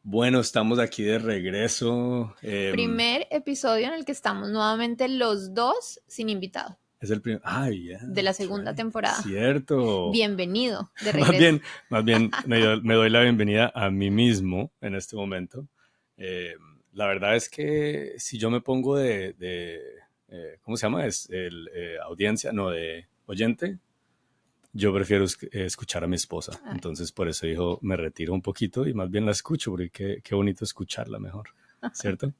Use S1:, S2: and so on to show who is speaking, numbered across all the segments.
S1: Bueno, estamos aquí de regreso.
S2: Primer episodio en el que estamos nuevamente los dos sin invitado
S1: Es el primer. Ay, yeah,
S2: de la
S1: that's
S2: segunda
S1: right.
S2: temporada.
S1: Cierto.
S2: Bienvenido de
S1: Más
S2: regreso.
S1: bien, más bien me doy la bienvenida a mí mismo en este momento. Eh, la verdad es que si yo me pongo ¿cómo se llama? Es el audiencia, no, de oyente. Yo prefiero escuchar a mi esposa.
S2: Ay,
S1: Entonces, por eso dijo, me retiro un poquito y más bien la escucho, porque qué bonito escucharla mejor, ¿cierto?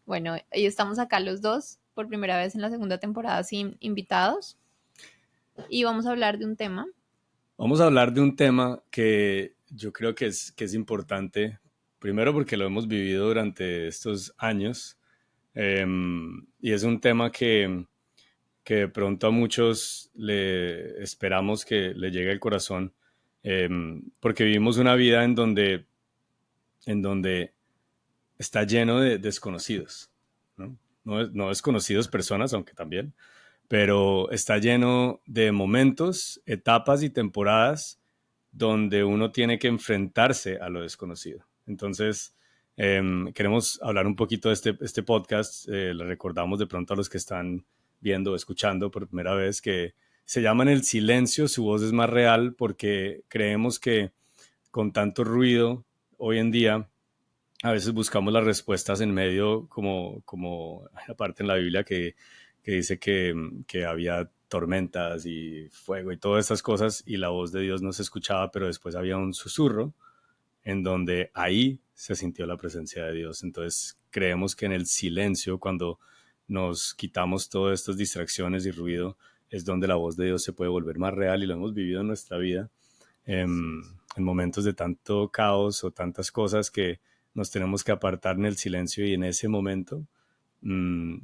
S2: bueno, y estamos acá los dos por primera vez en la segunda temporada sin invitados y vamos a hablar de un tema.
S1: Vamos a hablar de un tema que yo creo que es importante, primero porque lo hemos vivido durante estos años, y es un tema que de pronto a muchos le esperamos que le llegue al corazón, porque vivimos una vida en donde está lleno de desconocidos, ¿no? No desconocidos personas, aunque también, pero está lleno de momentos, etapas y temporadas donde uno tiene que enfrentarse a lo desconocido. Entonces, queremos hablar un poquito de este podcast. Le recordamos de pronto a los que están viendo o escuchando por primera vez que se llama En el silencio, su voz es más real, porque creemos que con tanto ruido hoy en día, a veces buscamos las respuestas en medio, como hay una parte en la Biblia que dice que había tormentas y fuego y todas estas cosas y la voz de Dios no se escuchaba, pero después había un susurro en donde ahí se sintió la presencia de Dios. Entonces creemos que en el silencio, cuando nos quitamos todas estas distracciones y ruido, es donde la voz de Dios se puede volver más real, y lo hemos vivido en nuestra vida, en momentos de tanto caos o tantas cosas que nos tenemos que apartar en el silencio, y en ese momento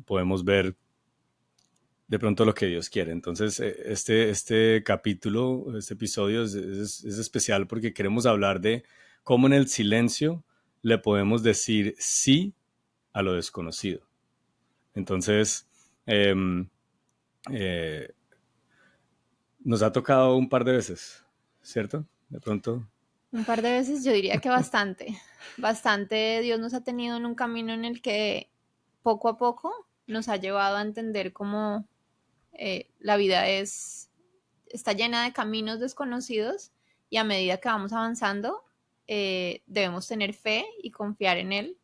S1: podemos ver de pronto lo que Dios quiere. Entonces, este capítulo, este episodio es especial porque queremos hablar de cómo en el silencio le podemos decir sí a lo desconocido. Entonces, eh, eh, nos ha tocado un par de veces, ¿cierto? De pronto.
S2: Un par de veces, yo diría que bastante. Bastante Dios nos ha tenido en un camino en el que poco a poco nos ha llevado a entender cómo la vida está llena de caminos desconocidos y a medida que vamos avanzando debemos tener fe y confiar en Él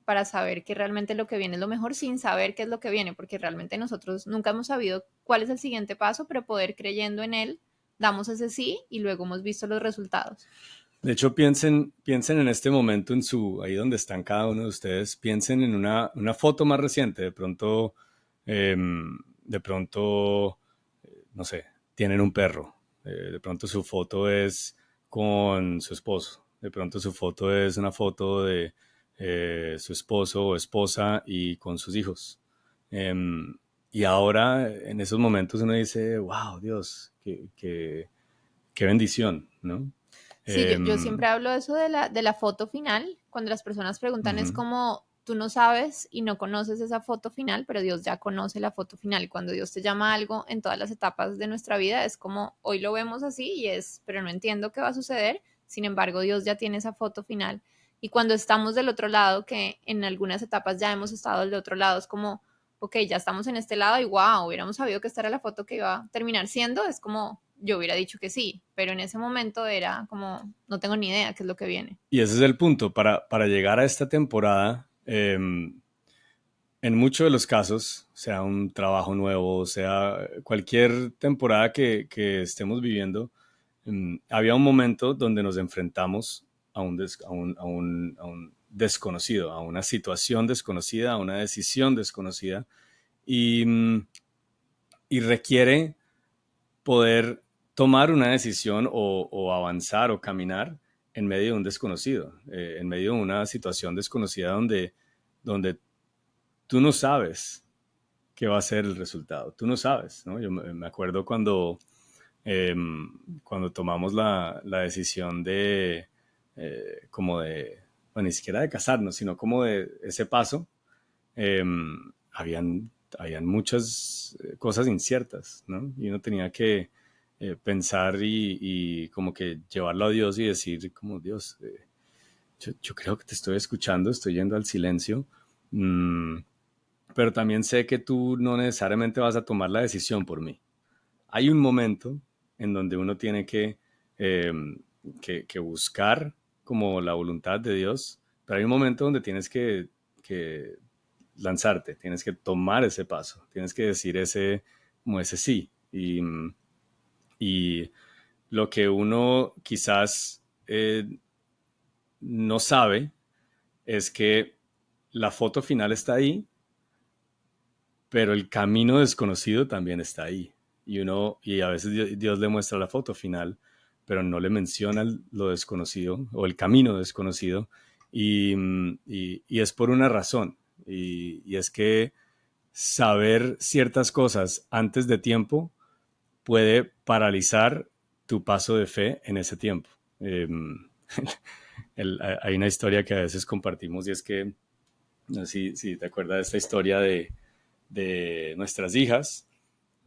S2: para saber que realmente lo que viene es lo mejor sin saber qué es lo que viene, porque realmente nosotros nunca hemos sabido cuál es el siguiente paso, pero poder creyendo en Él, damos ese sí y luego hemos visto los resultados.
S1: De hecho, piensen en este momento, ahí donde están cada uno de ustedes, piensen en una foto más reciente. De pronto, no sé, tienen un perro. De pronto su foto es con su esposo. De pronto su foto es una foto de su esposo o esposa y con sus hijos. Y ahora, en esos momentos, uno dice, wow, Dios, qué bendición, ¿no?
S2: Sí, yo
S1: Em,
S2: siempre hablo de eso de la foto final, cuando las personas preguntan es
S1: Ujú.
S2: como tú no sabes y no conoces esa foto final, pero Dios ya conoce la foto final. Cuando Dios te llama a algo en todas las etapas de nuestra vida, es como hoy lo vemos así y pero no entiendo qué va a suceder, sin embargo Dios ya tiene esa foto final. Y cuando estamos del otro lado, que en algunas etapas ya hemos estado del otro lado, es como, ok, ya estamos en este lado y wow, hubiéramos sabido que esta era la foto que iba a terminar siendo, es como yo hubiera dicho que sí, pero en ese momento era como, no tengo ni idea qué es lo que viene.
S1: Y ese es el punto. Para llegar a esta temporada, en muchos de los casos, sea un trabajo nuevo, sea cualquier temporada que estemos viviendo, había un momento donde nos enfrentamos a un desconocido, a una situación desconocida, a una decisión desconocida, y, y requiere poder tomar una decisión o avanzar o caminar en medio de un desconocido, en medio de una situación desconocida donde tú no sabes qué va a ser el resultado, tú no sabes, ¿no? Yo me acuerdo eh, cuando tomamos la decisión como de, bueno, ni siquiera de casarnos, sino como de ese paso, eh, habían muchas cosas inciertas, ¿no? Y uno tenía que pensar y como que llevarlo a Dios y decir como Dios, yo creo que te estoy escuchando, estoy yendo al silencio, mm, pero también sé que tú no necesariamente vas a tomar la decisión por mí. Hay un momento en donde uno tiene eh, que buscar como la voluntad de Dios, pero hay un momento donde tienes que lanzarte, tienes que tomar ese paso, tienes que decir como ese sí. Y lo que uno quizás no sabe es que la foto final está ahí, pero el camino desconocido también está ahí. Y a veces Dios le muestra la foto final, pero no le menciona lo desconocido o el camino desconocido. Y es por una razón. Y es que saber ciertas cosas antes de tiempo puede paralizar tu paso de fe en ese tiempo. Eh, hay una historia que a veces compartimos y es que, no sé si te acuerdas de esta historia de nuestras hijas,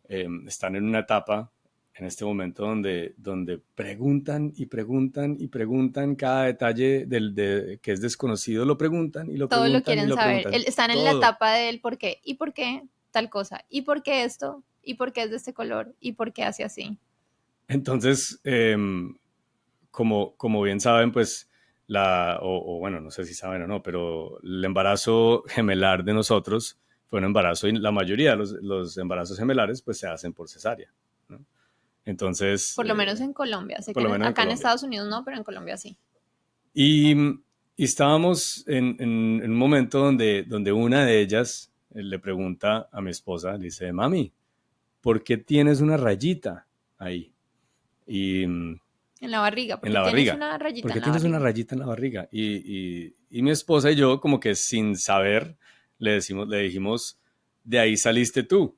S1: están en una etapa en este momento donde preguntan y preguntan y preguntan cada detalle que es desconocido, lo preguntan y lo
S2: Todo lo
S1: preguntan y
S2: quieren
S1: lo
S2: saber.
S1: preguntan,
S2: Están en la
S1: todo.
S2: etapa del por qué, y por qué tal cosa, y por qué esto, y por qué es de este color, y por qué hace así.
S1: Entonces, como bien saben, pues, o bueno, no sé si saben o no, pero el embarazo gemelar de nosotros fue un embarazo, y la mayoría de los embarazos gemelares, pues, se hacen por cesárea, ¿no? Entonces,
S2: Por lo menos en Colombia. Sé
S1: por
S2: que
S1: lo menos en
S2: acá en
S1: Colombia.
S2: Estados Unidos no, pero en Colombia sí.
S1: Y, y estábamos en un momento donde una de ellas le pregunta a mi esposa, le dice, mami, ¿por qué tienes una rayita ahí? Y
S2: En la barriga,
S1: en
S2: porque
S1: la
S2: tienes
S1: barriga.
S2: una
S1: ¿Por
S2: rayita
S1: qué
S2: en la
S1: tienes una
S2: barriga.
S1: rayita en la barriga? Y mi esposa y yo, como que sin saber, le dijimos, de ahí saliste tú.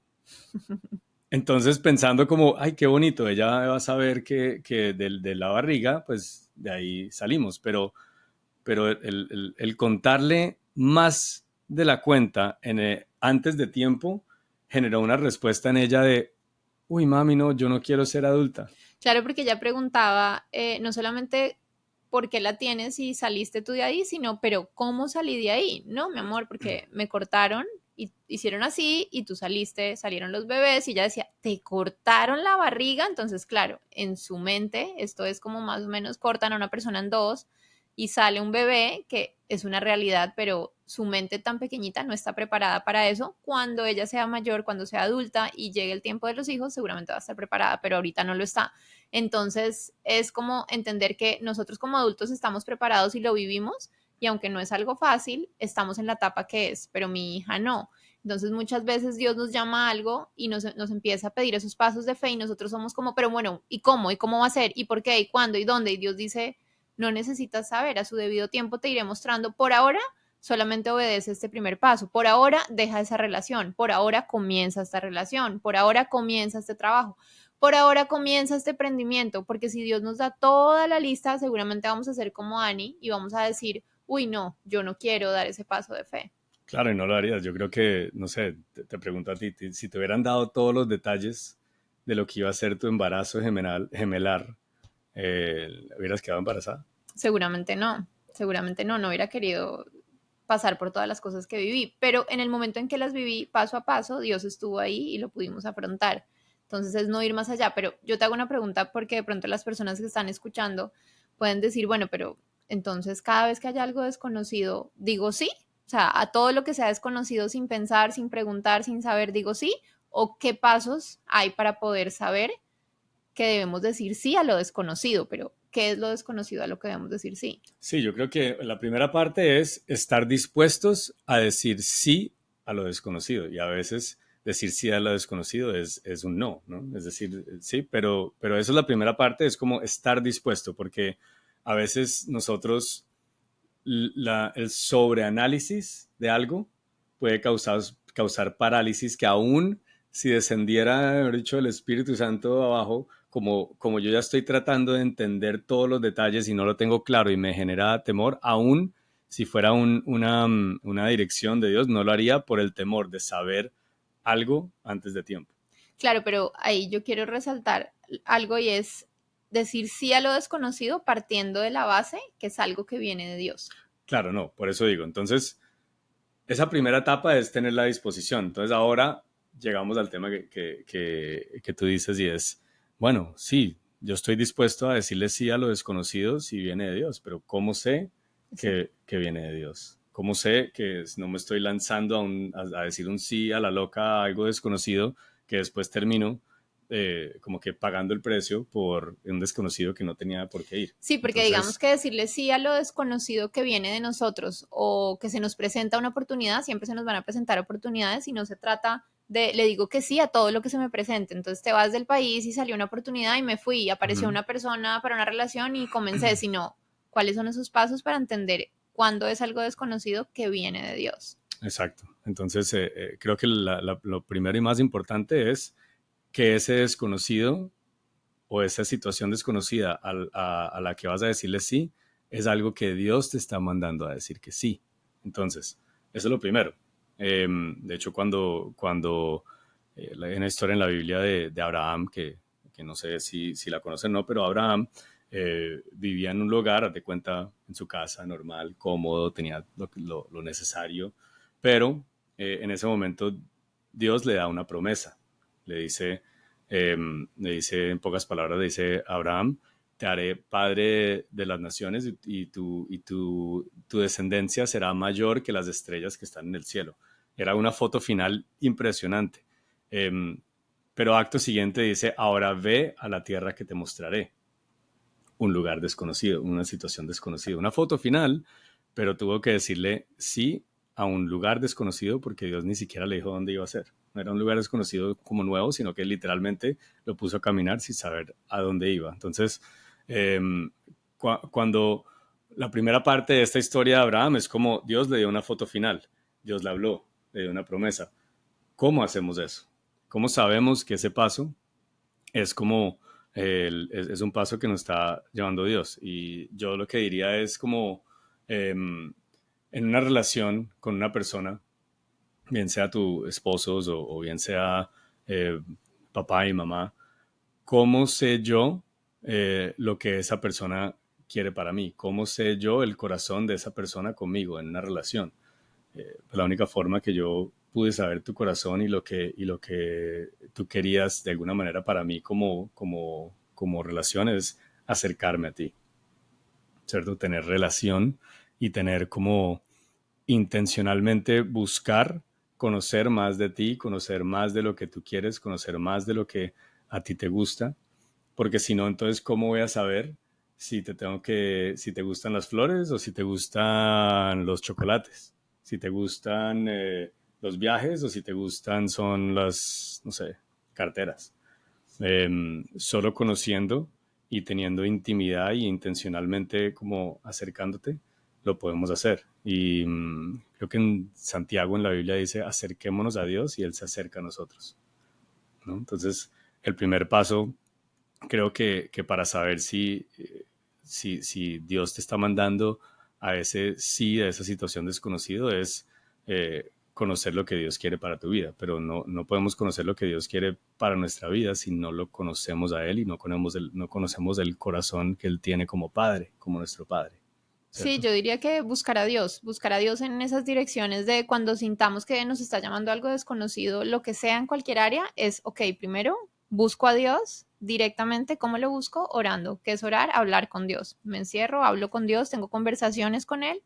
S1: Entonces, pensando como, ay, qué bonito, ella va a saber que de la barriga, pues de ahí salimos. Pero el contarle más de la cuenta antes de tiempo generó una respuesta en ella de, uy, mami, no, yo no quiero ser adulta.
S2: Claro, porque ella preguntaba no solamente por qué la tienes y saliste tú de ahí, sino, pero ¿cómo salí de ahí? No, mi amor, porque me cortaron y hicieron así y tú saliste, salieron los bebés y ella decía, ¿te cortaron la barriga? Entonces, claro, en su mente, esto es como más o menos cortan a una persona en dos y sale un bebé que es una realidad, pero su mente tan pequeñita no está preparada para eso. Cuando ella sea mayor, cuando sea adulta y llegue el tiempo de los hijos, seguramente va a estar preparada, pero ahorita no lo está. Entonces es como entender que nosotros como adultos estamos preparados y lo vivimos y aunque no es algo fácil, estamos en la etapa que es, pero mi hija no. Entonces muchas veces Dios nos llama a algo y nos empieza a pedir esos pasos de fe y nosotros somos como, pero bueno, ¿y cómo? ¿Y cómo va a ser? ¿Y por qué? ¿Y cuándo? ¿Y dónde? Y Dios dice, no necesitas saber, a su debido tiempo te iré mostrando. Por ahora solamente obedece este primer paso. Por ahora deja esa relación. Por ahora comienza esta relación. Por ahora comienza este trabajo. Por ahora comienza este emprendimiento, porque si Dios nos da toda la lista, seguramente vamos a ser como Ani y vamos a decir, uy, no, yo no quiero dar ese paso de fe.
S1: Claro, y no lo harías. Yo creo que, no sé, te pregunto a ti, si te hubieran dado todos los detalles de lo que iba a ser tu embarazo gemelar, ¿hubieras quedado embarazada?
S2: Seguramente no, no hubiera querido pasar por todas las cosas que viví, pero en el momento en que las viví paso a paso, Dios estuvo ahí y lo pudimos afrontar. Entonces es no ir más allá, pero yo te hago una pregunta porque de pronto las personas que están escuchando pueden decir, bueno, pero entonces cada vez que haya algo desconocido, digo sí, o sea, a todo lo que sea desconocido sin pensar, sin preguntar, sin saber, digo sí, o qué pasos hay para poder saber que debemos decir sí a lo desconocido, pero ¿qué es lo desconocido a lo que debemos decir sí?
S1: Sí, yo creo que la primera parte es estar dispuestos a decir sí a lo desconocido y a veces decir sí a lo desconocido es un no, ¿no? Es decir, sí, pero eso es la primera parte, es como estar dispuesto, porque a veces nosotros el sobreanálisis de algo puede causar parálisis que aún si descendiera, haber dicho, el Espíritu Santo abajo, como yo ya estoy tratando de entender todos los detalles y no lo tengo claro y me genera temor, aún si fuera una dirección de Dios, no lo haría por el temor de saber algo antes de tiempo.
S2: Claro, pero ahí yo quiero resaltar algo y es decir sí a lo desconocido partiendo de la base que es algo que viene de Dios.
S1: Claro, no, por eso digo. Entonces, esa primera etapa es tener la disposición. Entonces, ahora llegamos al tema que tú dices y es, bueno, sí, yo estoy dispuesto a decirle sí a lo desconocido si viene de Dios, pero ¿cómo sé que viene de Dios? ¿Cómo sé que no me estoy lanzando a decir un sí a la loca a algo desconocido que después termino como que pagando el precio por un desconocido que no tenía por qué ir?
S2: Sí, porque digamos
S1: Entonces,
S2: que decirle sí a lo desconocido que viene de nosotros o que se nos presenta una oportunidad, siempre se nos van a presentar oportunidades y no se trata de, le digo que sí a todo lo que se me presente. Entonces te vas del país y salió una oportunidad y me fui, y apareció
S1: ujú.
S2: una persona para una relación y comencé, sino cuáles son esos pasos para entender cuándo es algo desconocido que viene de Dios.
S1: Exacto. Entonces, creo que lo primero y más importante es que ese desconocido o esa situación desconocida a la que vas a decirle sí es algo que Dios te está mandando a decir que sí. Entonces, eso es lo primero. De hecho, en la historia en la Biblia de Abraham, que no sé si la conocen o no, pero Abraham vivía en un lugar, haz de cuenta, en su casa normal, cómodo, tenía lo necesario, pero en ese momento Dios le da una promesa. Le dice, le dice en pocas palabras, le dice a Abraham, te haré padre de las naciones tu descendencia será mayor que las estrellas que están en el cielo. Era una foto final impresionante. Eh, pero acto siguiente dice, ahora ve a la tierra que te mostraré. Un lugar desconocido, una situación desconocida. Una foto final, pero tuvo que decirle sí a un lugar desconocido porque Dios ni siquiera le dijo dónde iba a ser. No era un lugar desconocido como nuevo, sino que literalmente lo puso a caminar sin saber a dónde iba. Entonces, eh, cuando la primera parte de esta historia de Abraham es como Dios le dio una foto final, Dios le habló, le dio una promesa. ¿Cómo hacemos eso? ¿Cómo sabemos que ese paso es como es un paso que nos está llevando Dios? Y yo lo que diría es como en una relación con una persona, bien sea tu esposo o bien sea eh, papá y mamá, ¿cómo sé yo lo que esa persona quiere para mí? ¿Cómo sé yo el corazón de esa persona conmigo en una relación? La única forma que yo pude saber tu corazón y lo que tú querías de alguna manera para mí como relación es acercarme a ti, ¿cierto? Tener relación y tener como intencionalmente buscar conocer más de ti, conocer más de lo que tú quieres, conocer más de lo que a ti te gusta, porque si no, entonces, ¿cómo voy a saber si te gustan las flores o si te gustan los chocolates? Si te gustan los viajes o si te gustan son las, no sé, carteras. Solo conociendo y teniendo intimidad y intencionalmente como acercándote, lo podemos hacer. Y creo que en Santiago en la Biblia dice, acerquémonos a Dios y Él se acerca a nosotros, ¿no? Entonces, el primer paso creo que para saber si Dios te está mandando a ese sí, a esa situación desconocido, es conocer lo que Dios quiere para tu vida. Pero no podemos conocer lo que Dios quiere para nuestra vida si no lo conocemos a Él y no conocemos el corazón que Él tiene como Padre, como nuestro Padre,
S2: Sí,
S1: ¿cierto?
S2: yo diría que buscar a Dios en esas direcciones de cuando sintamos que nos está llamando algo desconocido, lo que sea en cualquier área, es, ok, primero busco a Dios directamente. ¿Cómo lo busco? Orando. ¿Qué es orar? Hablar con Dios. Me encierro, hablo con Dios, tengo conversaciones con Él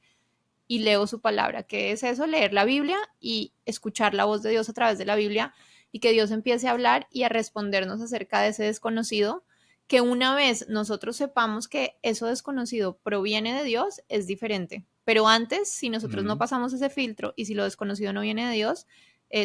S2: y leo su palabra. ¿Qué es eso? Leer la Biblia y escuchar la voz de Dios a través de la Biblia y que Dios empiece a hablar y a respondernos acerca de ese desconocido, que una vez nosotros sepamos que eso desconocido proviene de Dios, es diferente. Pero antes, si nosotros no
S1: Ujú,
S2: pasamos ese filtro y si lo desconocido no viene de Dios,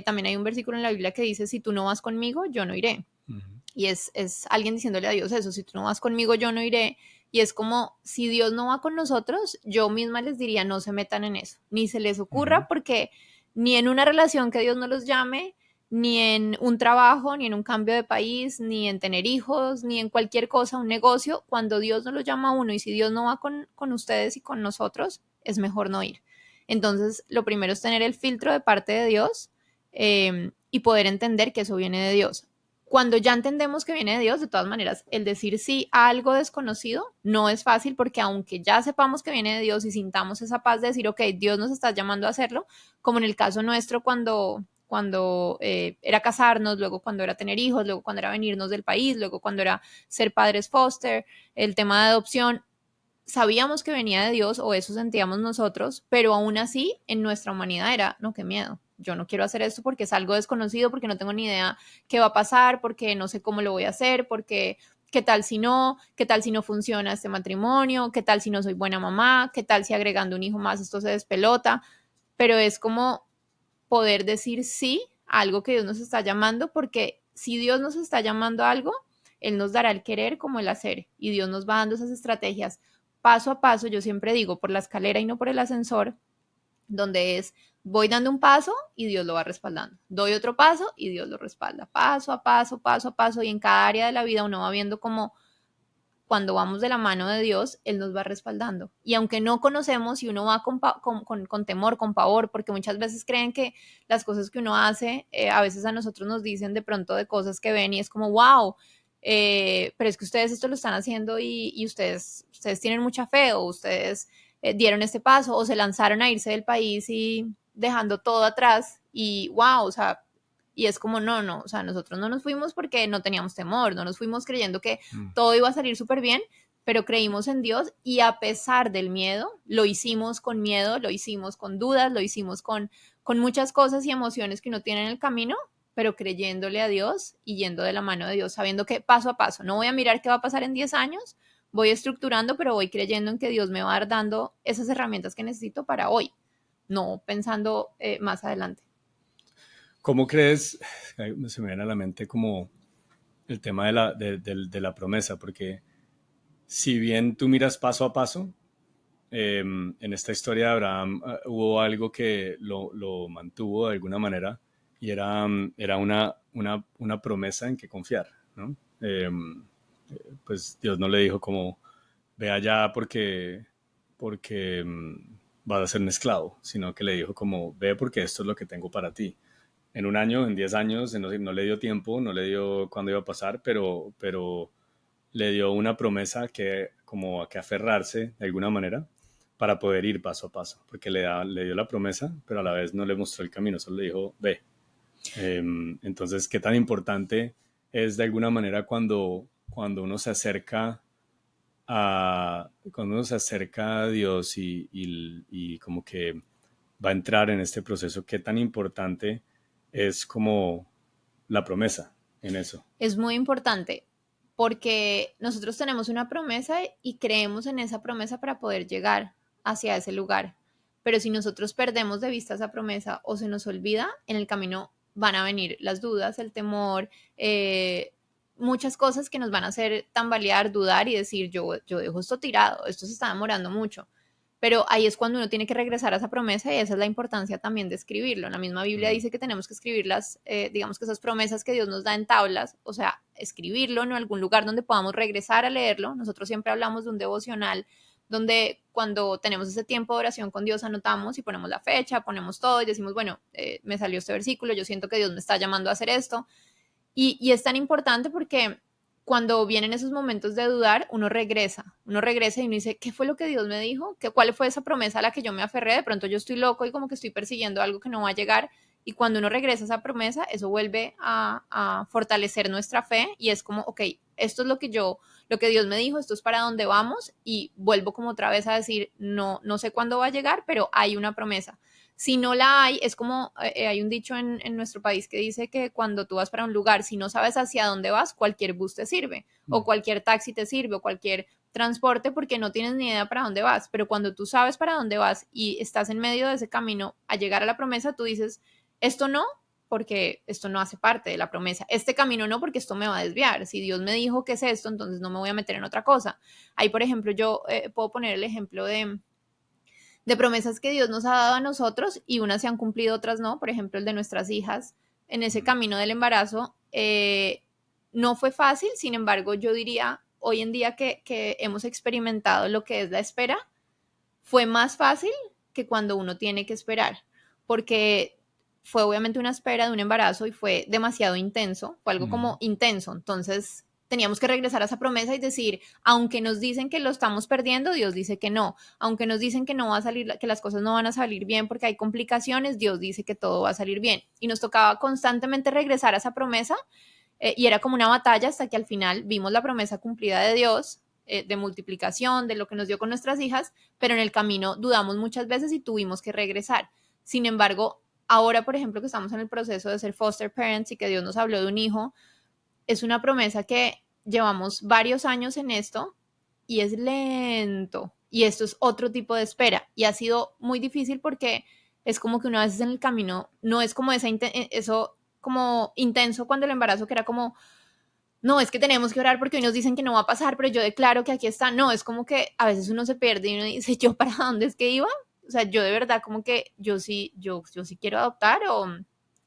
S2: también hay un versículo en la Biblia que dice, si tú no vas conmigo, yo no iré.
S1: ujú,
S2: Y es alguien diciéndole a Dios eso, si tú no vas conmigo, yo no iré. Y es como, si Dios no va con nosotros, yo misma les diría, no se metan en eso, ni se les
S1: ujú.
S2: ocurra, porque ni en una relación que Dios no los llame, ni en un trabajo, ni en un cambio de país, ni en tener hijos, ni en cualquier cosa, un negocio, cuando Dios no los llama a uno y si Dios no va con ustedes y con nosotros, es mejor no ir. Entonces, lo primero es tener el filtro de parte de Dios y poder entender que eso viene de Dios. cuando ya entendemos que viene de Dios, de todas maneras, el decir sí a algo desconocido no es fácil, porque aunque ya sepamos que viene de Dios y sintamos esa paz de decir, ok, Dios nos está llamando a hacerlo, como en el caso nuestro cuando era casarnos, luego cuando era tener hijos, luego cuando era venirnos del país, luego cuando era ser padres foster, el tema de adopción, sabíamos que venía de Dios, o eso sentíamos nosotros, pero aún así en nuestra humanidad era, no, qué miedo, yo no quiero hacer esto porque es algo desconocido, porque no tengo ni idea qué va a pasar, porque no sé cómo lo voy a hacer, porque qué tal si no funciona este matrimonio, qué tal si no soy buena mamá, qué tal si agregando un hijo más esto se despelota, pero es como poder decir sí a algo que Dios nos está llamando, porque si Dios nos está llamando a algo, Él nos dará el querer como el hacer, y Dios nos va dando esas estrategias paso a paso. Yo siempre digo, por la escalera y no por el ascensor, donde es, voy dando un paso y Dios lo va respaldando, doy otro paso y Dios lo respalda, paso a paso, paso a paso, y en cada área de la vida uno va viendo como cuando vamos de la mano de Dios, Él nos va respaldando. Y aunque no conocemos, y uno va con temor, con pavor, porque muchas veces creen que las cosas que uno hace, a veces a nosotros nos dicen de pronto de cosas que ven y es como, wow, pero es que ustedes esto lo están haciendo y ustedes tienen mucha fe, o ustedes dieron este paso, o se lanzaron a irse del país y dejando todo atrás, y wow, o sea, y es como, no, no, o sea, nosotros no nos fuimos porque no teníamos temor, no nos fuimos creyendo que todo iba a salir súper bien, pero creímos en Dios, y a pesar del miedo, lo hicimos con dudas, lo hicimos con muchas cosas y emociones que uno tiene en el camino, pero creyéndole a Dios y yendo de la mano de Dios, sabiendo que paso a paso, no voy a mirar qué va a pasar en 10 años, voy estructurando, pero voy creyendo en que Dios me va a dar dando esas herramientas que necesito para hoy, no pensando más adelante.
S1: ¿Cómo crees? Se me viene a la mente como el tema de la promesa, porque si bien tú miras paso a paso, en esta historia de Abraham hubo algo que lo mantuvo de alguna manera, y era una promesa en que confiar, ¿no? Pues Dios no le dijo como, ve allá porque vas a ser un esclavo, sino que le dijo como, ve porque esto es lo que tengo para ti. En un año, en 10 años, no le dio tiempo, no le dio cuándo iba a pasar, pero le dio una promesa que como a que aferrarse de alguna manera para poder ir paso a paso, porque le dio la promesa, pero a la vez no le mostró el camino, solo le dijo, ve. Entonces, ¿qué tan importante es de alguna manera cuando uno se acerca cuando uno se acerca a Dios y como que va a entrar en este proceso, qué tan importante es como la promesa en eso?
S2: Es muy importante, porque nosotros tenemos una promesa y creemos en esa promesa para poder llegar hacia ese lugar. Pero si nosotros perdemos de vista esa promesa o se nos olvida, en el camino van a venir las dudas, el temor, muchas cosas que nos van a hacer tambalear, dudar y decir, yo dejo esto tirado, esto se está demorando mucho. Pero ahí es cuando uno tiene que regresar a esa promesa, y esa es la importancia también de escribirlo. La misma Biblia dice que tenemos que escribirlas, digamos que esas promesas que Dios nos da en tablas, o sea, escribirlo en algún lugar donde podamos regresar a leerlo. Nosotros siempre hablamos de un devocional donde cuando tenemos ese tiempo de oración con Dios anotamos y ponemos la fecha, ponemos todo y decimos, bueno, me salió este versículo, yo siento que Dios me está llamando a hacer esto. Y es tan importante porque cuando vienen esos momentos de dudar, uno regresa y uno dice, ¿qué fue lo que Dios me dijo? ¿Cuál fue esa promesa a la que yo me aferré? De pronto yo estoy loco y como que estoy persiguiendo algo que no va a llegar. Y cuando uno regresa a esa promesa, eso vuelve a fortalecer nuestra fe, y es como, ok, esto es lo que Dios me dijo, esto es para dónde vamos, y vuelvo como otra vez a decir, no, no sé cuándo va a llegar, pero hay una promesa. Si no la hay, es como hay un dicho en nuestro país que dice que cuando tú vas para un lugar, si no sabes hacia dónde vas, cualquier bus te sirve, o cualquier taxi te sirve, o cualquier transporte, porque no tienes ni idea para dónde vas. Pero cuando tú sabes para dónde vas y estás en medio de ese camino a llegar a la promesa, tú dices, esto no, porque esto no hace parte de la promesa. Este camino no, porque esto me va a desviar. Si Dios me dijo que es esto, entonces no me voy a meter en otra cosa. Ahí, por ejemplo, yo puedo poner el ejemplo de promesas que Dios nos ha dado a nosotros, y unas se han cumplido, otras no. Por ejemplo, el de nuestras hijas en ese camino del embarazo. No fue fácil, sin embargo, yo diría hoy en día que hemos experimentado lo que es la espera, fue más fácil que cuando uno tiene que esperar, porque fue obviamente una espera de un embarazo y fue demasiado intenso, fue algo como intenso, entonces teníamos que regresar a esa promesa y decir, aunque nos dicen que lo estamos perdiendo, Dios dice que no, aunque nos dicen que no va a salir, que las cosas no van a salir bien porque hay complicaciones, Dios dice que todo va a salir bien, y nos tocaba constantemente regresar a esa promesa, y era como una batalla hasta que al final vimos la promesa cumplida de Dios, de multiplicación, de lo que nos dio con nuestras hijas, pero en el camino dudamos muchas veces y tuvimos que regresar. Sin embargo, ahora, por ejemplo, que estamos en el proceso de ser foster parents y que Dios nos habló de un hijo, es una promesa que llevamos varios años en esto y es lento. Y esto es otro tipo de espera. Y ha sido muy difícil porque es como que una vez en el camino no es como eso como intenso cuando el embarazo, que era como, no, es que tenemos que orar porque hoy nos dicen que no va a pasar, pero yo declaro que aquí está. No, es como que a veces uno se pierde y uno dice, ¿yo para dónde es que iba? O sea, yo de verdad como que yo sí quiero adoptar, o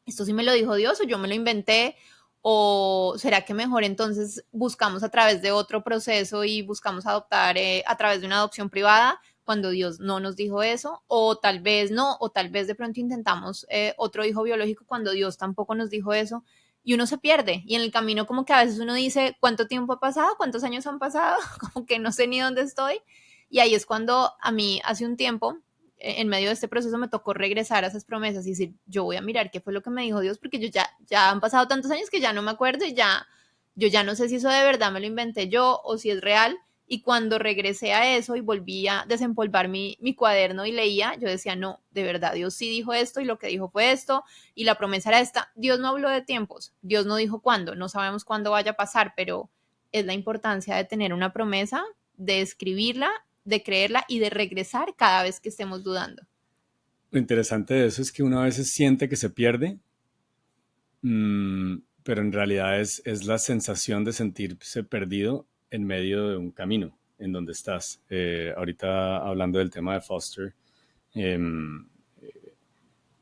S2: esto sí me lo dijo Dios o yo me lo inventé, o será que mejor entonces buscamos a través de otro proceso y buscamos adoptar a través de una adopción privada cuando Dios no nos dijo eso, o tal vez no, o tal vez de pronto intentamos otro hijo biológico cuando Dios tampoco nos dijo eso, y uno se pierde, y en el camino como que a veces uno dice, ¿cuánto tiempo ha pasado? ¿Cuántos años han pasado? Como que no sé ni dónde estoy, y ahí es cuando a mí hace un tiempo, en medio de este proceso, me tocó regresar a esas promesas y decir, yo voy a mirar qué fue lo que me dijo Dios, porque ya han pasado tantos años que ya no me acuerdo y yo ya no sé si eso de verdad me lo inventé yo o si es real. Y cuando regresé a eso y volví a desempolvar mi cuaderno y leía, yo decía, no, de verdad, Dios sí dijo esto y lo que dijo fue esto y la promesa era esta. Dios no habló de tiempos, Dios no dijo cuándo, no sabemos cuándo vaya a pasar, pero es la importancia de tener una promesa, de escribirla, de creerla y de regresar cada vez que estemos dudando.
S1: Lo interesante de eso es que uno a veces siente que se pierde, pero en realidad es la sensación de sentirse perdido en medio de un camino en donde estás. Ahorita hablando del tema de Foster, em,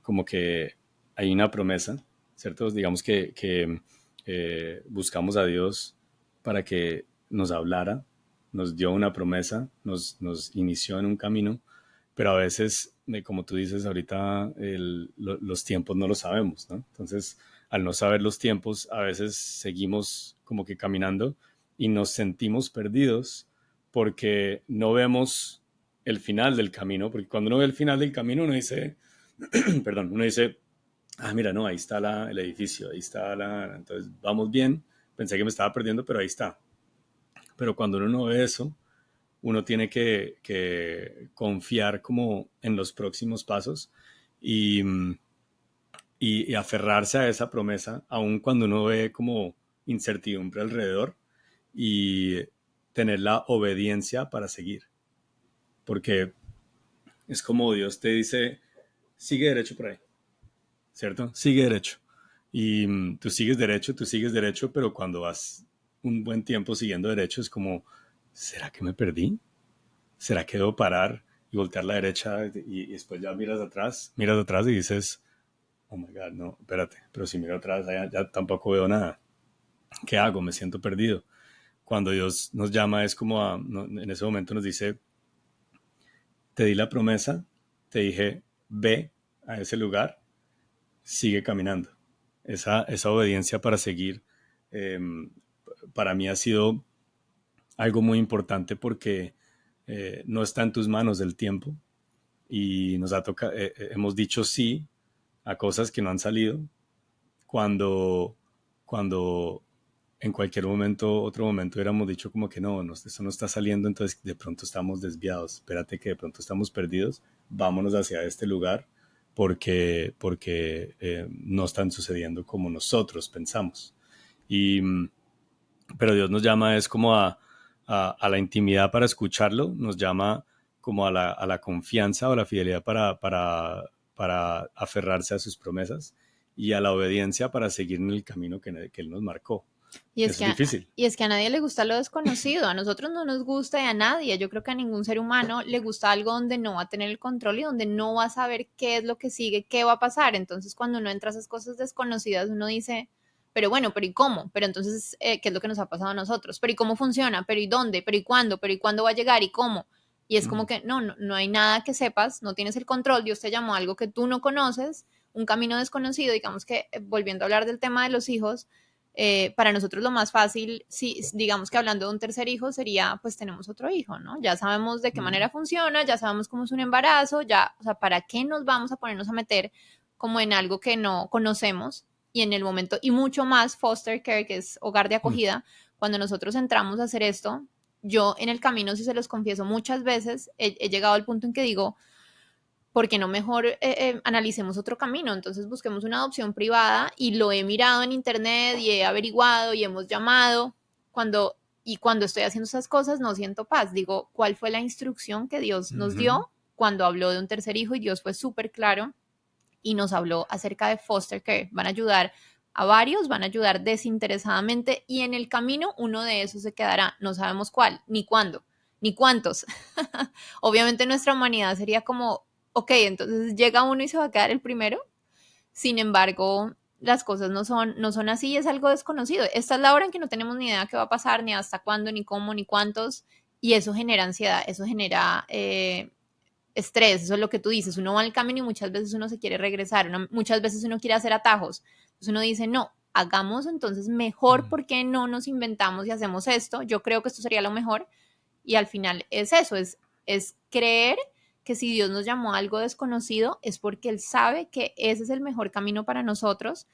S1: como que hay una promesa, ¿cierto? Digamos que buscamos a Dios para que nos hablara, nos dio una promesa, nos inició en un camino, pero a veces, como tú dices ahorita, los tiempos no los sabemos, ¿no? Entonces, al no saber los tiempos, a veces seguimos como que caminando y nos sentimos perdidos porque no vemos el final del camino, porque cuando uno ve el final del camino uno dice, perdón, uno dice, ah, mira, no, ahí está el edificio, ahí está entonces vamos bien, pensé que me estaba perdiendo, pero ahí está. Pero cuando uno no ve eso, uno tiene que confiar como en los próximos pasos y, y aferrarse a esa promesa, aun cuando uno ve como incertidumbre alrededor y tener la obediencia para seguir. Porque es como Dios te dice, sigue derecho por ahí, ¿cierto? Sigue derecho. Y tú sigues derecho, pero cuando vas un buen tiempo siguiendo derecho es como, ¿será que me perdí? ¿Será que debo parar y voltear a la derecha y después ya miras atrás y dices, oh my God, no, espérate, pero si miro atrás ya tampoco veo nada. ¿Qué hago? Me siento perdido. Cuando Dios nos llama es como en ese momento nos dice, te di la promesa, te dije, ve a ese lugar, sigue caminando. Esa obediencia para seguir, eh, para mí ha sido algo muy importante porque no está en tus manos el tiempo y hemos dicho sí a cosas que no han salido cuando, cuando en cualquier momento, otro momento hubiéramos dicho como que no, esto no está saliendo, entonces de pronto estamos desviados, espérate que de pronto estamos perdidos, vámonos hacia este lugar porque no están sucediendo como nosotros pensamos. Y, pero Dios nos llama es como a la intimidad para escucharlo, nos llama como a la confianza o la fidelidad para aferrarse a sus promesas y a la obediencia para seguir en el camino que Él nos marcó.
S2: Y es
S1: Eso
S2: que
S1: es difícil.
S2: y es que a nadie le gusta lo desconocido, a nosotros no nos gusta y a nadie, yo creo que a ningún ser humano le gusta algo donde no va a tener el control y donde no va a saber qué es lo que sigue, qué va a pasar. Entonces, cuando uno entra a esas cosas desconocidas, uno dice, pero bueno, pero ¿y cómo? Pero entonces, ¿qué es lo que nos ha pasado a nosotros? Pero ¿y cómo funciona? ¿Pero y dónde? ¿Pero y cuándo? ¿Pero y cuándo va a llegar? ¿Y cómo? Y es como que no hay nada que sepas, no tienes el control, Dios te llamó a algo que tú no conoces, un camino desconocido, digamos que volviendo a hablar del tema de los hijos, para nosotros lo más fácil, si, digamos que hablando de un tercer hijo, sería, pues tenemos otro hijo, ¿no? Ya sabemos de qué manera funciona, ya sabemos cómo es un embarazo, ya, o sea, ¿para qué nos vamos a ponernos a meter como en algo que no conocemos? Y en el momento, y mucho más foster care, que es hogar de acogida, cuando nosotros entramos a hacer esto, yo en el camino, si se los confieso muchas veces, he llegado al punto en que digo, ¿por qué no mejor analicemos otro camino? Entonces busquemos una adopción privada y lo he mirado en internet y he averiguado y hemos llamado. Cuando estoy haciendo esas cosas no siento paz. Digo, ¿cuál fue la instrucción que Dios nos dio cuando habló de un tercer hijo? Y Dios fue súper claro y nos habló acerca de foster care. Van a ayudar a varios, van a ayudar desinteresadamente y en el camino uno de esos se quedará. No sabemos cuál, ni cuándo, ni cuántos. Obviamente nuestra humanidad sería como, ok, entonces llega uno y se va a quedar el primero. Sin embargo, las cosas no son así, es algo desconocido. Esta es la hora en que no tenemos ni idea qué va a pasar, ni hasta cuándo, ni cómo, ni cuántos, y eso genera ansiedad, eso genera estrés, eso es lo que tú dices, uno va al camino y muchas veces uno se quiere regresar, muchas veces uno quiere hacer atajos, entonces uno dice, no, hagamos entonces mejor, ¿porque no nos inventamos y hacemos esto? Yo creo que esto sería lo mejor, y al final es eso, es creer que si Dios nos llamó a algo desconocido es porque Él sabe que ese es el mejor camino para nosotros.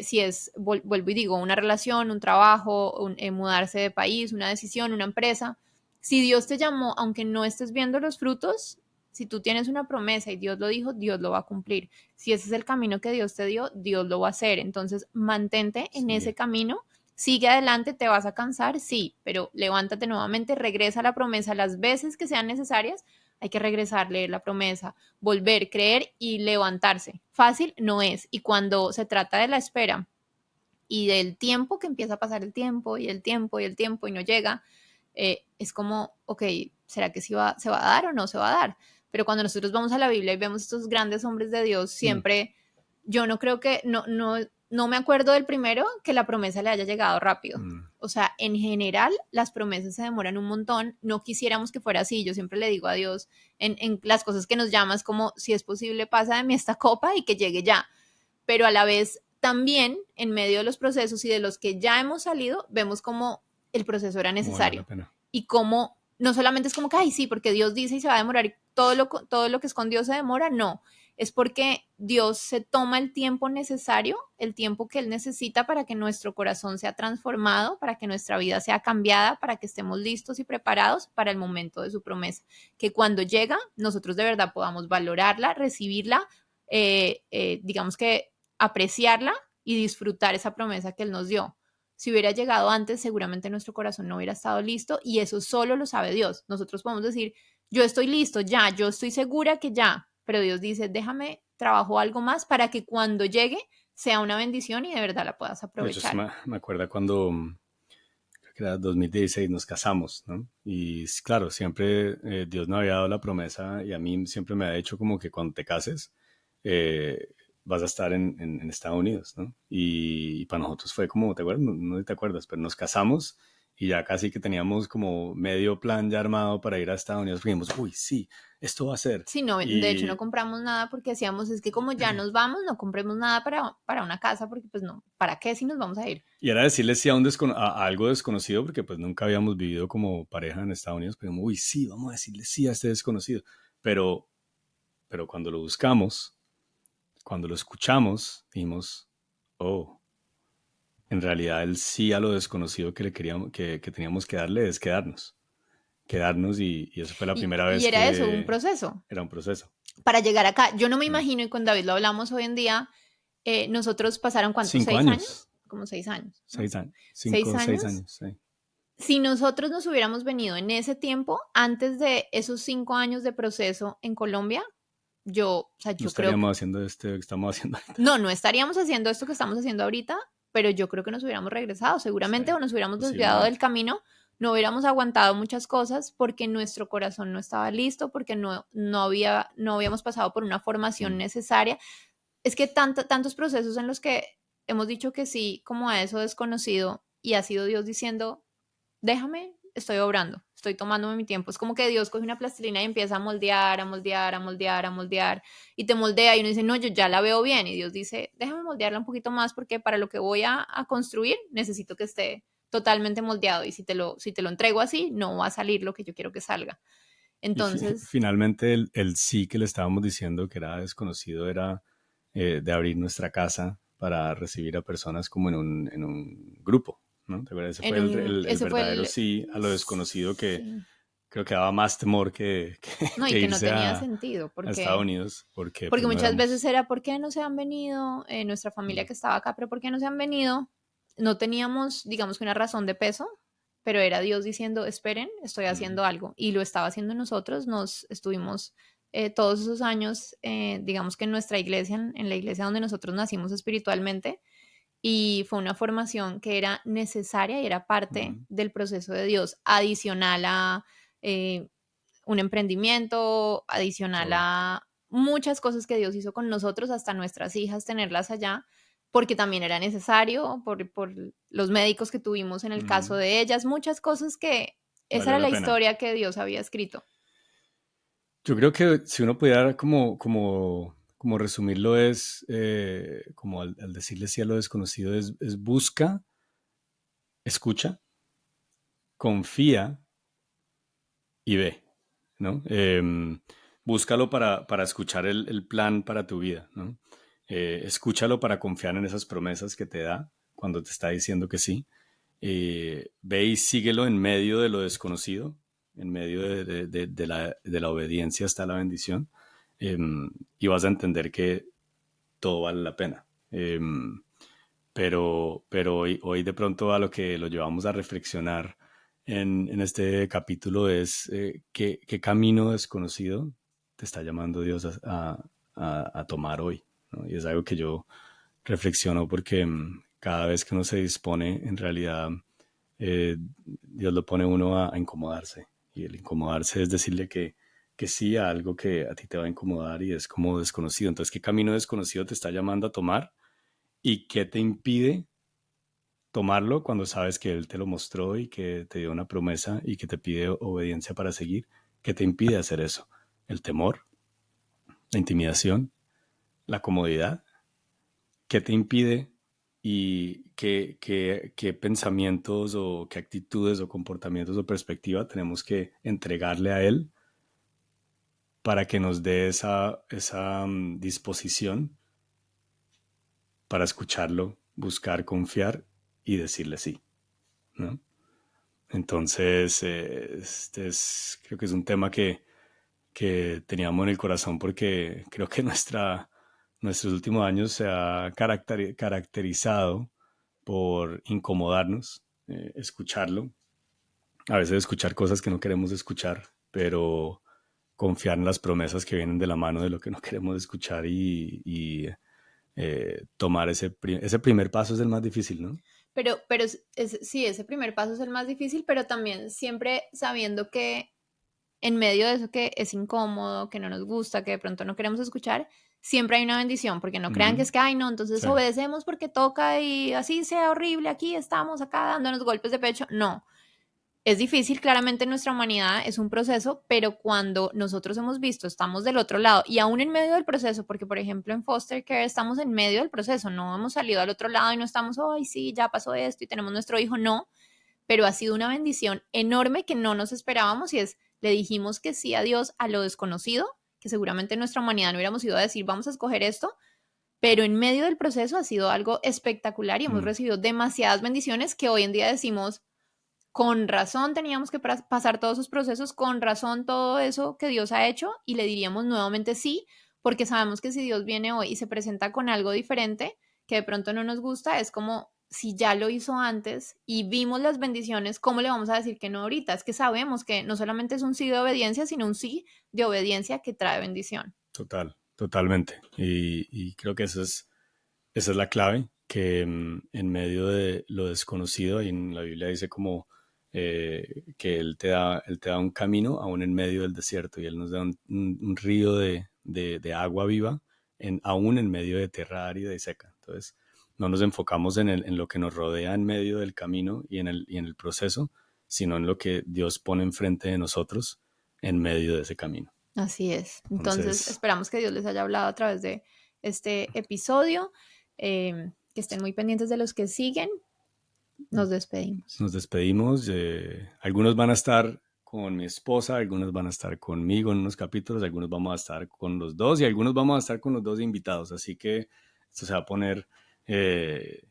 S2: Si es, vuelvo y digo, una relación, un trabajo, mudarse de país, una decisión, una empresa. Si Dios te llamó, aunque no estés viendo los frutos, si tú tienes una promesa y Dios lo dijo, Dios lo va a cumplir. Si ese es el camino que Dios te dio, Dios lo va a hacer. Entonces, mantente en ese camino. Sigue adelante, te vas a cansar, sí, pero levántate nuevamente, regresa a la promesa las veces que sean necesarias. Hay que regresar, leer la promesa, volver, creer y levantarse. Fácil no es. Y cuando se trata de la espera y del tiempo, que empieza a pasar el tiempo y el tiempo y el tiempo y no llega, es como, ok, ¿será que se va a dar o no se va a dar? Pero cuando nosotros vamos a la Biblia y vemos estos grandes hombres de Dios, siempre, yo no creo que, no me acuerdo del primero que la promesa le haya llegado rápido. O sea, en general, las promesas se demoran un montón. No quisiéramos que fuera así. Yo siempre le digo a Dios en las cosas que nos llamas, como si es posible, pasa de mí esta copa y que llegue ya. Pero a la vez, también en medio de los procesos y de los que ya hemos salido, vemos como el proceso era necesario. Y cómo no solamente es como que, ay, sí, porque Dios dice y se va a demorar y todo lo que es con Dios se demora, no. Es porque Dios se toma el tiempo necesario, el tiempo que Él necesita para que nuestro corazón sea transformado, para que nuestra vida sea cambiada, para que estemos listos y preparados para el momento de su promesa. Que cuando llega, nosotros de verdad podamos valorarla, recibirla, digamos que apreciarla y disfrutar esa promesa que Él nos dio. Si hubiera llegado antes, seguramente nuestro corazón no hubiera estado listo y eso solo lo sabe Dios. Nosotros podemos decir, yo estoy listo, ya, yo estoy segura que ya, pero Dios dice, déjame, trabajo algo más para que cuando llegue sea una bendición y de verdad la puedas aprovechar.
S1: De hecho, me acuerdo cuando, creo que era 2016, nos casamos, ¿no? Y claro, siempre Dios me había dado la promesa y a mí siempre me ha dicho como que cuando te cases, vas a estar en Estados Unidos, ¿no? Y para nosotros fue como, ¿te acuerdas? No te acuerdas, pero nos casamos y ya casi que teníamos como medio plan ya armado para ir a Estados Unidos. Dijimos, uy, sí, esto va a ser.
S2: Sí, no, de hecho no compramos nada porque decíamos, es que como ya nos vamos, no compremos nada para una casa porque pues no, ¿para qué si nos vamos a ir?
S1: Y era decirle sí a algo desconocido porque pues nunca habíamos vivido como pareja en Estados Unidos, pero uy, sí, vamos a decirle sí a este desconocido. Pero cuando lo buscamos, cuando lo escuchamos, dijimos, oh, en realidad el sí a lo desconocido que le queríamos, que teníamos que darle es quedarnos y eso fue la primera
S2: Y
S1: vez
S2: era eso, un
S1: que
S2: proceso.
S1: era un proceso.
S2: Para llegar acá, yo no me imagino, y con David lo hablamos hoy en día, nosotros pasaron ¿cuántos?
S1: 5
S2: ¿6 años?
S1: años.
S2: Como 6 años. ¿No?
S1: 6 años.
S2: 6
S1: 5 o 6
S2: años.
S1: años, sí.
S2: Si nosotros nos hubiéramos venido en ese tiempo, antes de esos 5 años de proceso en Colombia,
S1: No
S2: yo creo que
S1: estaríamos haciendo esto que estamos haciendo ahorita.
S2: no estaríamos haciendo esto que estamos haciendo ahorita, pero yo creo que nos hubiéramos regresado seguramente
S1: Sí,
S2: o nos hubiéramos desviado del
S1: posiblemente.
S2: camino, no hubiéramos aguantado muchas cosas porque nuestro corazón no estaba listo, porque no habíamos pasado por una formación necesaria. Es que tantos procesos en los que hemos dicho que sí, como a eso desconocido, y ha sido Dios diciendo, déjame, estoy obrando, estoy tomándome mi tiempo. Es como que Dios coge una plastilina y empieza a moldear, a moldear, a moldear, a moldear, y te moldea y uno dice, no, yo ya la veo bien. Y Dios dice, déjame moldearla un poquito más porque para lo que voy a construir necesito que esté totalmente moldeado. Y si te lo entrego así, no va a salir lo que yo quiero que salga.
S1: Y
S2: Entonces,
S1: finalmente el sí que le estábamos diciendo que era desconocido era de abrir nuestra casa para recibir a personas como en un grupo, ¿no? ¿Te acuerdas? Ese fue el
S2: ese fue
S1: verdadero sí a lo desconocido que
S2: sí.
S1: creo que daba más temor
S2: No, y
S1: que
S2: que no
S1: irse
S2: tenía sentido,
S1: a Estados Unidos porque
S2: porque
S1: pues no
S2: muchas veces
S1: éramos...
S2: era, ¿por qué no se han venido? Nuestra familia
S1: Mm,
S2: que estaba acá, pero ¿por qué no se han venido? No teníamos, digamos que una razón de peso, pero era Dios diciendo, esperen, estoy
S1: mm,
S2: haciendo algo. Y lo estaba haciendo nosotros, nos estuvimos todos esos años, digamos que en nuestra iglesia, en la iglesia donde nosotros nacimos espiritualmente, y fue una formación que era necesaria y era parte
S1: mm,
S2: del proceso de Dios, adicional a eh, un emprendimiento, adicional
S1: obvio.
S2: a muchas cosas que Dios hizo con nosotros, hasta nuestras hijas, tenerlas allá, porque también era necesario, por los médicos que tuvimos en el caso
S1: Mm,
S2: de ellas, muchas cosas que esa
S1: valió
S2: era
S1: la
S2: la
S1: pena.
S2: historia que Dios había escrito.
S1: Yo creo que si uno pudiera como resumirlo es, como al decirle sí a lo desconocido, es busca, escucha, confía y ve, ¿no? Búscalo para escuchar el plan para tu vida, ¿no? Escúchalo para confiar en esas promesas que te da cuando te está diciendo que sí. Ve y síguelo en medio de lo desconocido, en medio de la obediencia hasta la bendición, y vas a entender que todo vale la pena. Pero hoy de pronto a lo que lo llevamos a reflexionar en este capítulo es qué camino desconocido te está llamando Dios a tomar hoy, ¿no? Y es algo que yo reflexiono porque cada vez que uno se dispone, en realidad Dios lo pone uno a incomodarse. Y el incomodarse es decirle que sí a algo que a ti te va a incomodar y es como desconocido. Entonces, ¿qué camino desconocido te está llamando a tomar? ¿Y qué te impide tomarlo cuando sabes que Él te lo mostró y que te dio una promesa y que te pide obediencia para seguir? ¿Qué te impide hacer eso? ¿El temor? ¿La intimidación? ¿La comodidad? ¿Qué te impide y qué pensamientos o qué actitudes o comportamientos o perspectiva tenemos que entregarle a Él para que nos dé esa disposición para escucharlo, buscar, confiar y decirle sí, ¿no? Entonces, creo que es un tema que teníamos en el corazón porque creo que nuestros últimos años se ha caracterizado por incomodarnos, escucharlo, a veces escuchar cosas que no queremos escuchar, pero confiar en las promesas que vienen de la mano de lo que no queremos escuchar y tomar ese primer paso es el más difícil, ¿no?
S2: Pero sí, ese primer paso es el más difícil, pero también siempre sabiendo que en medio de eso que es incómodo, que no nos gusta, que de pronto no queremos escuchar, siempre hay una bendición, porque no crean que
S1: Ujú.
S2: es que, ay, no, entonces
S1: Sí,
S2: obedecemos porque toca y así sea horrible, aquí estamos acá dándonos golpes de pecho. No, es difícil, claramente nuestra humanidad es un proceso, pero cuando nosotros hemos visto, estamos del otro lado y aún en medio del proceso, porque por ejemplo en foster care estamos en medio del proceso, no hemos salido al otro lado y no estamos, ay, sí, ya pasó esto y tenemos nuestro hijo, no, pero ha sido una bendición enorme que no nos esperábamos y es, le dijimos que sí a Dios a lo desconocido, que seguramente en nuestra humanidad no hubiéramos ido a decir, vamos a escoger esto, pero en medio del proceso ha sido algo espectacular y hemos
S1: mm,
S2: recibido demasiadas bendiciones que hoy en día decimos, con razón teníamos que pasar todos esos procesos, con razón todo eso que Dios ha hecho y le diríamos nuevamente sí, porque sabemos que si Dios viene hoy y se presenta con algo diferente que de pronto no nos gusta, es como si ya lo hizo antes y vimos las bendiciones, ¿cómo le vamos a decir que no ahorita? Es que sabemos que no solamente es un sí de obediencia, sino un sí de obediencia que trae bendición.
S1: totalmente. Y creo que esa es la clave, que en medio de lo desconocido, y en la Biblia dice como que Él te da un camino aún en medio del desierto y Él nos da un río de agua viva aún en medio de tierra árida y seca. Entonces, no nos enfocamos en lo que nos rodea en medio del camino y en el proceso, sino en lo que Dios pone enfrente de nosotros en medio de ese camino.
S2: Así es. Entonces, esperamos que Dios les haya hablado a través de este episodio. Que estén muy pendientes de los que siguen. Nos despedimos.
S1: Nos despedimos. Algunos van a estar con mi esposa, algunos van a estar conmigo en unos capítulos, algunos vamos a estar con los dos y algunos vamos a estar con los dos invitados. Así que esto se va a poner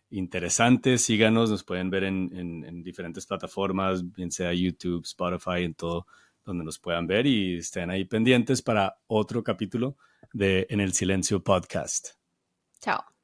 S1: interesante. Síganos, nos pueden ver en diferentes plataformas, bien sea YouTube, Spotify, en todo donde nos puedan ver, y estén ahí pendientes para otro capítulo de En el Silencio Podcast.
S2: Chao.